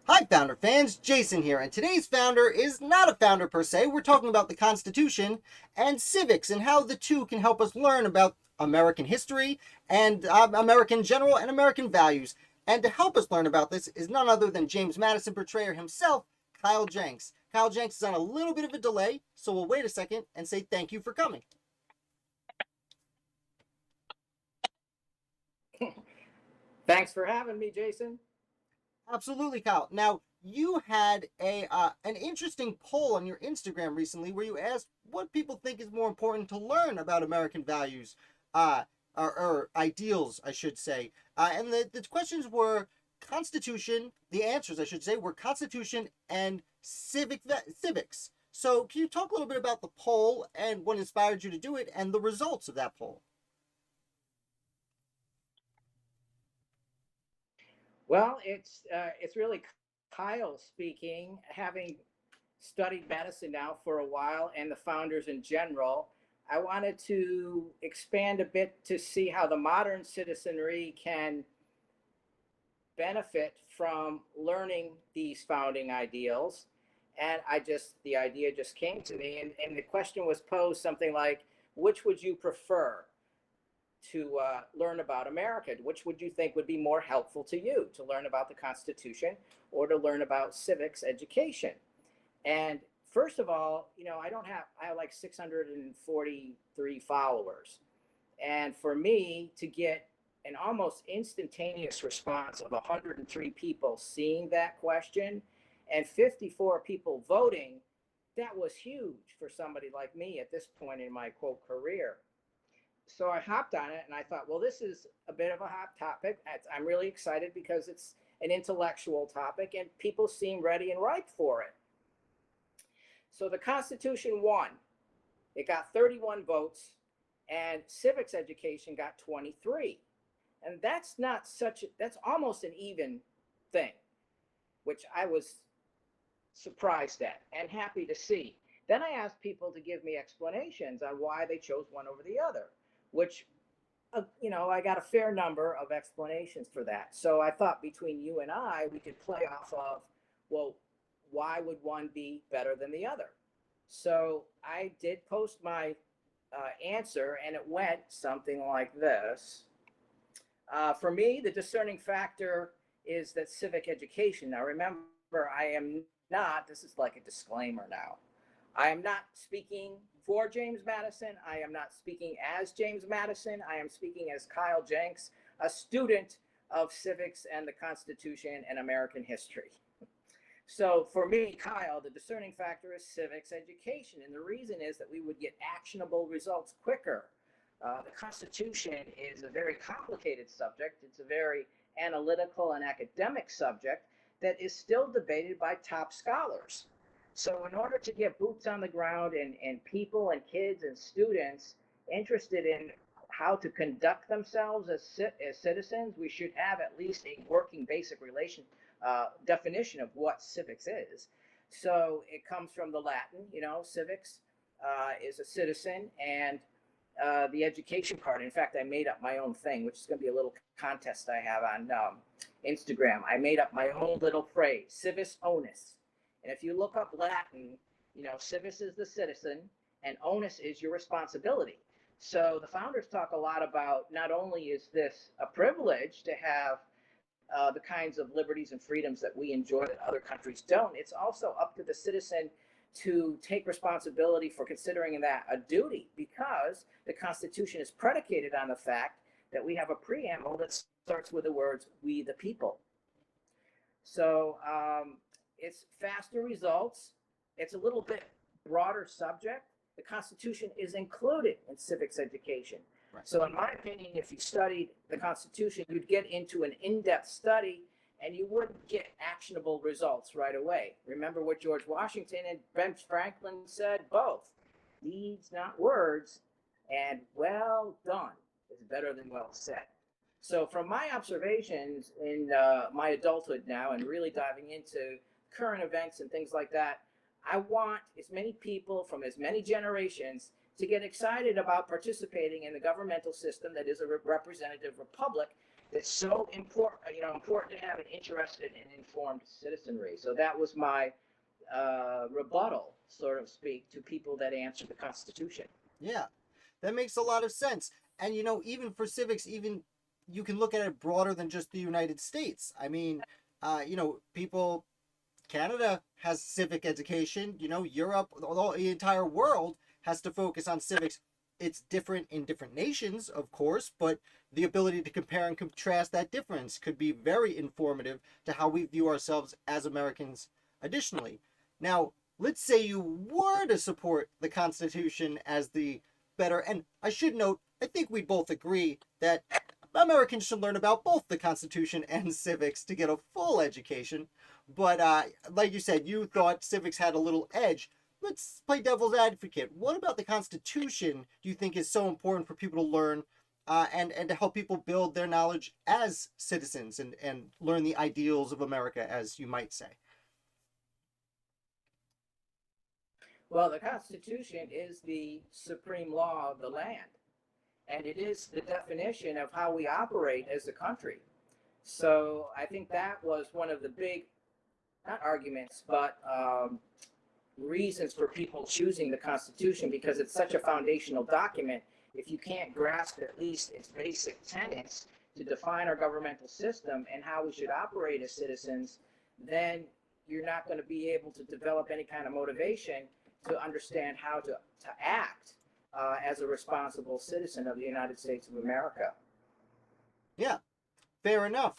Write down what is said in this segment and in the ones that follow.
Hi, Founder fans. Jason here, and today's founder is not a founder per se. We're talking about the Constitution and civics and how the two can help us learn about American history and American general and American values. And to help us learn about this is none other than James Madison portrayer himself, Kyle Jenks. Kyle Jenks is on a little bit of a delay, so we'll wait a second and say thank you for coming. Thanks for having me, Jason. Absolutely, Kyle. Now, you had a an interesting poll on your Instagram recently where you asked what people think is more important to learn about American values, uh, or ideals, I should say. And the questions were Constitution. The answers, I should say, were Constitution and civics. So, can you talk a little bit about the poll and what inspired you to do it, and the results of that poll? Well, it's really Kyle speaking. Having studied medicine now for a while and the founders in general, I wanted to expand a bit to see how the modern citizenry can benefit from learning these founding ideals. And the idea just came to me, and the question was posed something like, which would you prefer to learn about America? Which would you think would be more helpful to you, to learn about the Constitution or to learn about civics education? And first of all, I have like 643 followers. And for me to get an almost instantaneous response of 103 people seeing that question and 54 people voting, that was huge for somebody like me at this point in my quote career. So I hopped on it and I thought, well, this is a bit of a hot topic. I'm really excited because it's an intellectual topic and people seem ready and ripe for it. So the Constitution won. It got 31 votes and civics education got 23. And that's almost an even thing, which I was surprised at and happy to see. Then I asked people to give me explanations on why they chose one over the other, which I got a fair number of explanations for that. So I thought between you and I, we could play off of, well, why would one be better than the other? So I did post my answer, and it went something like this. For me, the discerning factor is that civic education. Now, remember, I am not, this is like a disclaimer now. I am not speaking for James Madison. I am not speaking as James Madison. I am speaking as Kyle Jenks, a student of civics and the Constitution and American history. So for me, Kyle, the discerning factor is civics education. And the reason is that we would get actionable results quicker. The Constitution is a very complicated subject. It's a very analytical and academic subject that is still debated by top scholars. So in order to get boots on the ground and people and kids and students interested in how to conduct themselves as citizens, we should have at least a working basic definition of what civics is. So it comes from the Latin, civics is a citizen, and the education part. In fact, I made up my own thing, which is going to be a little contest I have on Instagram. I made up my own little phrase, civis onus. And if you look up Latin, civis is the citizen and onus is your responsibility. So the founders talk a lot about not only is this a privilege to have the kinds of liberties and freedoms that we enjoy that other countries don't, it's also up to the citizen to take responsibility for considering that a duty, because the Constitution is predicated on the fact that we have a preamble that starts with the words, we the people. So it's faster results. It's a little bit broader subject. The Constitution is included in civics education. Right. So in my opinion, if you studied the Constitution, you'd get into an in-depth study and you wouldn't get actionable results right away. Remember what George Washington and Ben Franklin said? Both. Deeds, not words, and well done is better than well said. So from my observations in my adulthood now and really diving into current events and things like that, I want as many people from as many generations to get excited about participating in the governmental system that is a representative republic that's so important, important to have an interested and informed citizenry. So that was my rebuttal, sort of speak, to people that answer the Constitution. Yeah, that makes a lot of sense. And even for civics, even you can look at it broader than just the United States. I mean, people, Canada has civic education. Europe, the entire world has to focus on civics. It's different in different nations, of course, but the ability to compare and contrast that difference could be very informative to how we view ourselves as Americans additionally. Now, let's say you were to support the Constitution as the better, and I should note, I think we both agree that Americans should learn about both the Constitution and civics to get a full education. But like you said, you thought civics had a little edge. Let's play devil's advocate. What about the Constitution do you think is so important for people to learn and to help people build their knowledge as citizens and learn the ideals of America, as you might say? Well, the Constitution is the supreme law of the land, and it is the definition of how we operate as a country. So I think that was one of the big, not arguments, but reasons for people choosing the Constitution, because it's such a foundational document. If you can't grasp at least its basic tenets to define our governmental system and how we should operate as citizens, then you're not going to be able to develop any kind of motivation to understand how to act as a responsible citizen of the United States of America. Yeah, fair enough.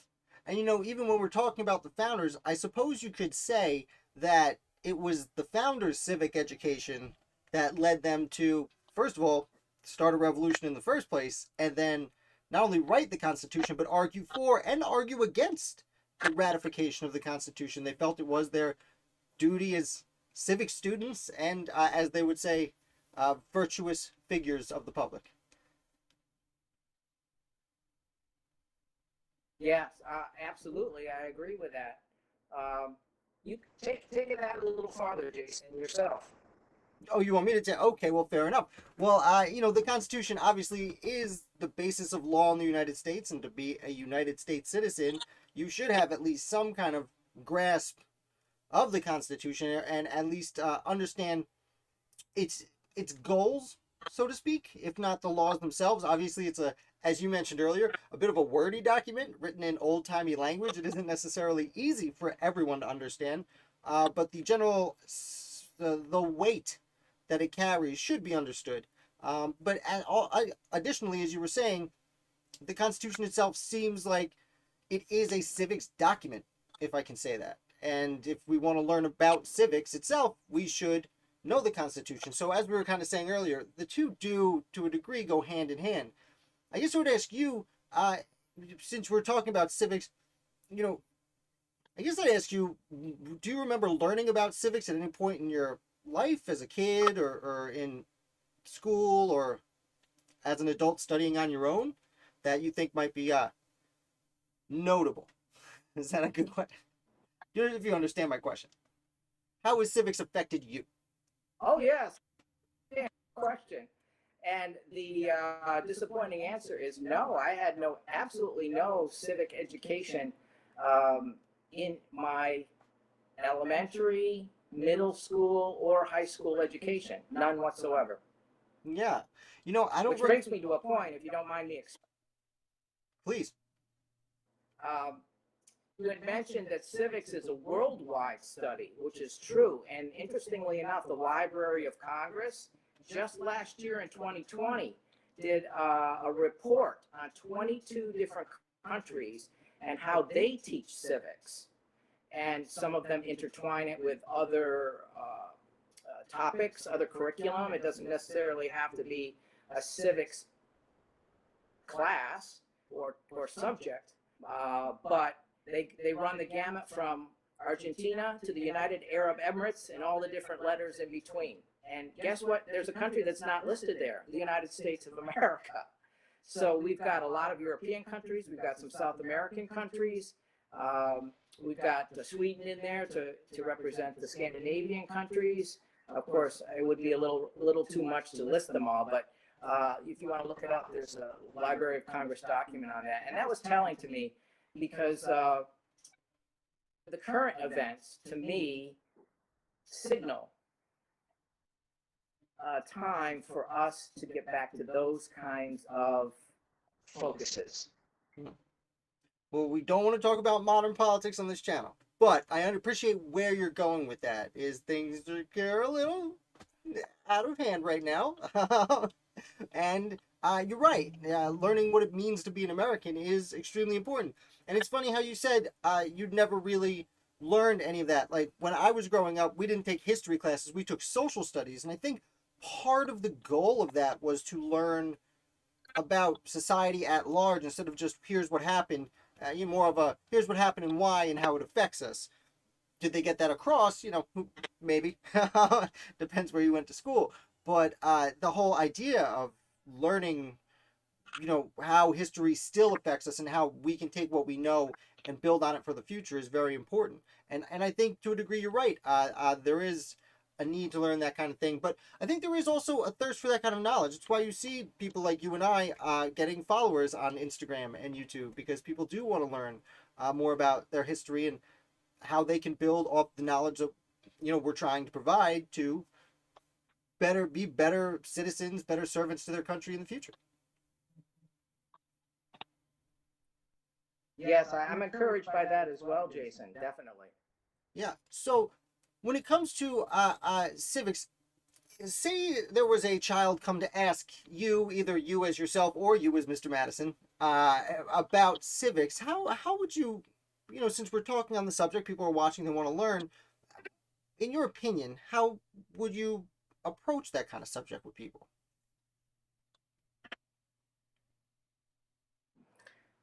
And even when we're talking about the founders, I suppose you could say that it was the founders' civic education that led them to, first of all, start a revolution in the first place, and then not only write the Constitution, but argue for and argue against the ratification of the Constitution. They felt it was their duty as civic students and, as they would say, virtuous figures of the public. Yes, absolutely. I agree with that. You take it out a little farther, Jason, yourself. Oh, you want me to tell? Okay, well, fair enough. Well, the Constitution obviously is the basis of law in the United States, and to be a United States citizen, you should have at least some kind of grasp of the Constitution and at least understand its goals, so to speak, if not the laws themselves. Obviously, it's as you mentioned earlier, a bit of a wordy document written in old-timey language. It isn't necessarily easy for everyone to understand, but the general the weight that it carries should be understood. But additionally, as you were saying, the Constitution itself seems like it is a civics document, if I can say that. And if we want to learn about civics itself, we should know the Constitution. So as we were kind of saying earlier, the two do, to a degree, go hand in hand. I guess I would ask you, since we're talking about civics, I guess I'd ask you, do you remember learning about civics at any point in your life as a kid or in school or as an adult studying on your own that you think might be notable? Is that a good question? If you understand my question. How has civics affected you? Oh, yes. Yeah, question. And the disappointing answer is no. I had absolutely no civic education in my elementary, middle school, or high school education. None whatsoever. Yeah. I don't... Which brings me to a point, if you don't mind me. Please. You had mentioned that civics is a worldwide study, which is true. And interestingly enough, the Library of Congress just last year in 2020 did a report on 22 different countries and how they teach civics. And some of them intertwine it with other topics, other curriculum. It doesn't necessarily have to be a civics class or subject, but they run the gamut from Argentina to the United Arab Emirates and all the different letters in between. And guess what? There's a country that's not listed there, the United States of America. So we've got a lot of European countries. We've got some South American countries. We've got Sweden in there to represent the Scandinavian countries. Of course, it would be a little too much to list them all, but If you want to look it up, there's a Library of Congress document on that. And that was telling to me because the current events, to me, signal time for us to get back to those kinds of focuses. Well, we don't want to talk about modern politics on this channel, but I appreciate where you're going with that. Is things are a little out of hand right now, and you're right. Learning what it means to be an American is extremely important. And it's funny how you said you'd never really learned any of that. Like when I was growing up, we didn't take history classes; we took social studies, and I think part of the goal of that was to learn about society at large instead of just here's what happened. More of a here's what happened and why and how it affects us. Did they get that across? Maybe. Depends where you went to school. But the whole idea of learning, how history still affects us and how we can take what we know and build on it for the future is very important. And I think to a degree you're right. There is a need to learn that kind of thing. But I think there is also a thirst for that kind of knowledge. It's why you see people like you and I getting followers on Instagram and YouTube, because people do want to learn more about their history and how they can build off the knowledge that we're trying to provide to be better citizens, better servants to their country in the future. Yes, I'm encouraged by that as well, Jason. Definitely. Yeah. So when it comes to civics, say there was a child come to ask you, either you as yourself or you as Mr. Madison, about civics. How would you, since we're talking on the subject, people are watching, they want to learn. In your opinion, how would you approach that kind of subject with people?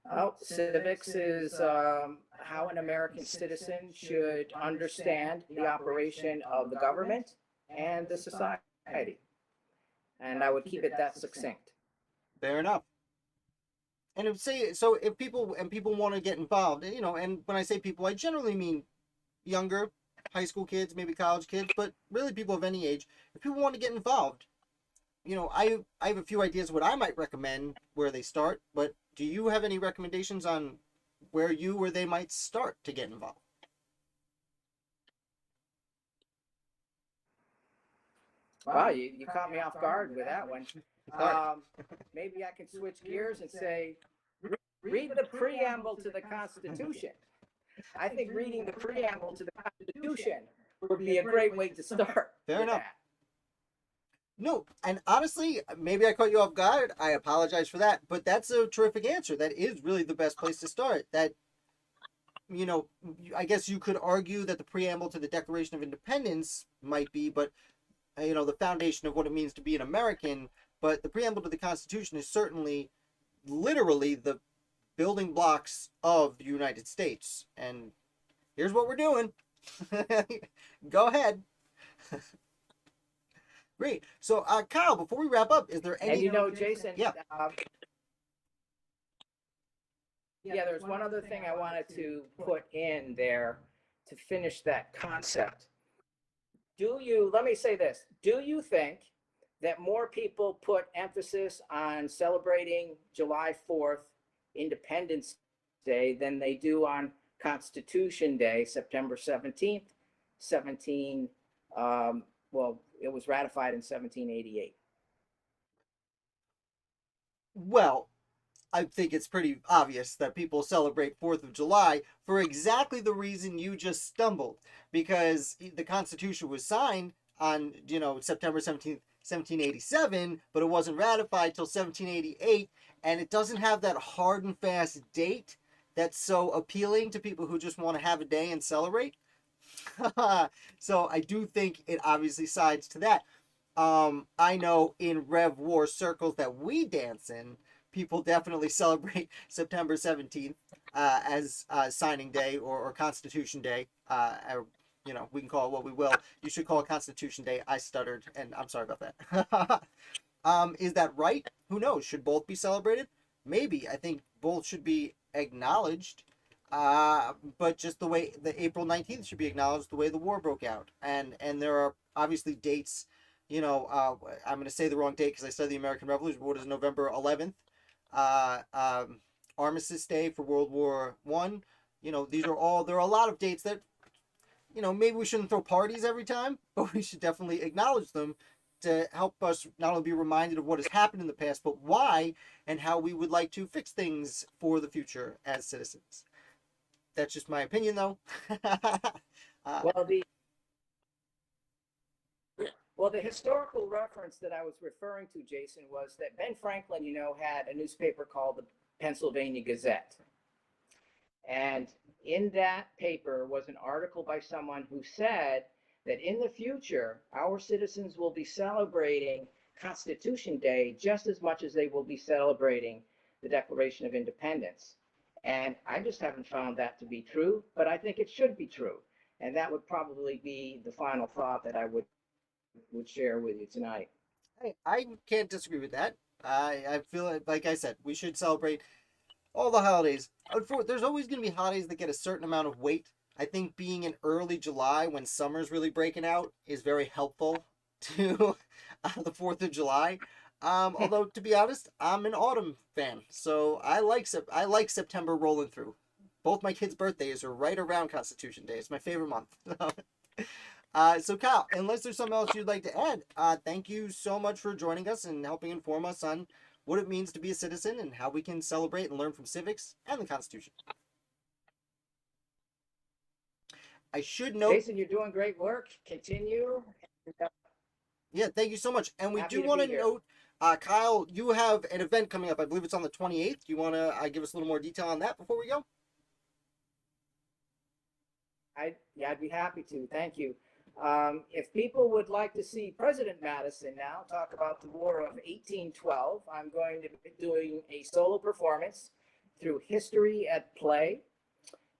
Well, civics is how an American citizen should understand the operation of the government and the society. And I would keep it that succinct. Fair enough. And if people want to get involved, and when I say people, I generally mean younger, high school kids, maybe college kids, but really people of any age. If people want to get involved, I have a few ideas what I might recommend where they start, but do you have any recommendations on where they might start to get involved? Wow, you caught me off guard with that one. Maybe I can switch gears and say, read the preamble to the Constitution. I think reading the preamble to the Constitution would be a great way to start. Fair enough. No, and honestly, maybe I caught you off guard. I apologize for that, but that's a terrific answer. That is really the best place to start. That, I guess you could argue that the preamble to the Declaration of Independence might be, but, the foundation of what it means to be an American. But the preamble to the Constitution is certainly, literally, the building blocks of the United States. And here's what we're doing. Go ahead. Great. So, Kyle, before we wrap up, is there any... And Jason, yeah. There's one other thing I wanted to put in there to finish that concept. Let me say this, do you think that more people put emphasis on celebrating July 4th, Independence Day, than they do on Constitution Day, September 17th, it was ratified in 1788. Well, I think it's pretty obvious that people celebrate 4th of July for exactly the reason you just stumbled. Because the Constitution was signed on, September 17th, 1787, but it wasn't ratified till 1788. And it doesn't have that hard and fast date that's so appealing to people who just want to have a day and celebrate. So I do think it obviously sides to that. I know in Rev War circles that we dance in, people definitely celebrate September 17th as signing day or Constitution Day. We can call it what we will. You should call it Constitution Day. I stuttered, and I'm sorry about that. Is that right? Who knows? Should both be celebrated? Maybe. I think both should be acknowledged. But just the way the April 19th should be acknowledged, the way the war broke out. And there are obviously dates I'm going to say the wrong date because I said the American Revolution. What is November 11th? Armistice Day for World War One. There are a lot of dates that, maybe we shouldn't throw parties every time, but we should definitely acknowledge them to help us not only be reminded of what has happened in the past, but why and how we would like to fix things for the future as citizens. That's just my opinion, though. Well, the historical reference that I was referring to, Jason, was that Ben Franklin, had a newspaper called the Pennsylvania Gazette. And in that paper was an article by someone who said that in the future, our citizens will be celebrating Constitution Day just as much as they will be celebrating the Declaration of Independence. And I just haven't found that to be true, but I think it should be true. And that would probably be the final thought that I would share with you tonight. I can't disagree with that. I feel like I said, we should celebrate all the holidays. There's always going to be holidays that get a certain amount of weight. I think being in early July when summer's really breaking out is very helpful to the 4th of July. Although, to be honest, I'm an autumn fan, so I like September rolling through. Both my kids' birthdays are right around Constitution Day. It's my favorite month. So Kyle, unless there's something else you'd like to add, thank you so much for joining us and helping inform us on what it means to be a citizen and how we can celebrate and learn from civics and the Constitution. I should note, Jason, you're doing great work. Continue. Yeah, thank you so much. And we Happy do to want be to here. note, Kyle, you have an event coming up. I believe it's on the 28th. Do you want to give us a little more detail on that before we go? I'd be happy to. Thank you. If people would like to see President Madison now talk about the War of 1812, I'm going to be doing a solo performance through History at Play.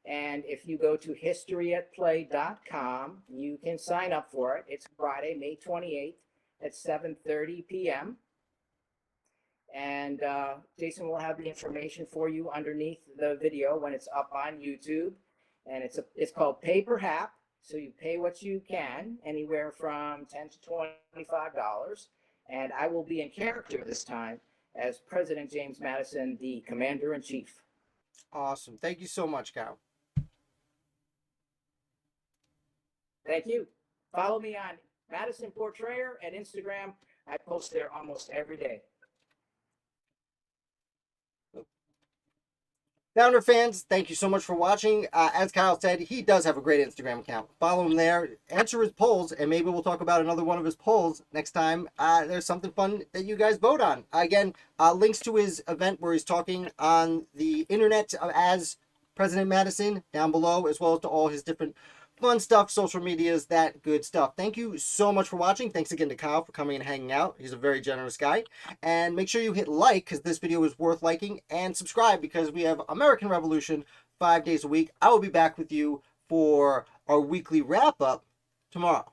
And if you go to historyatplay.com, you can sign up for it. It's Friday, May 28th at 7:30 p.m. And Jason will have the information for you underneath the video when it's up on YouTube. And it's called Pay Per Hap. So you pay what you can, anywhere from $10 to $25. And I will be in character this time as President James Madison, the Commander-in-Chief. Awesome. Thank you so much, Kyle. Thank you. Follow me on Madison Portrayer at Instagram. I post there almost every day. Founder fans, thank you so much for watching. As Kyle said, he does have a great Instagram account. Follow him there, answer his polls, and maybe we'll talk about another one of his polls next time. There's something fun that you guys vote on. Again, links to his event where he's talking on the internet as President Madison down below, as well as to all his different fun stuff, social medias, that good stuff. Thank you so much for watching. Thanks again to Kyle for coming and hanging out. He's a very generous guy. And make sure you hit like because this video is worth liking, and subscribe because we have American Revolution 5 days a week. I will be back with you for our weekly wrap up tomorrow.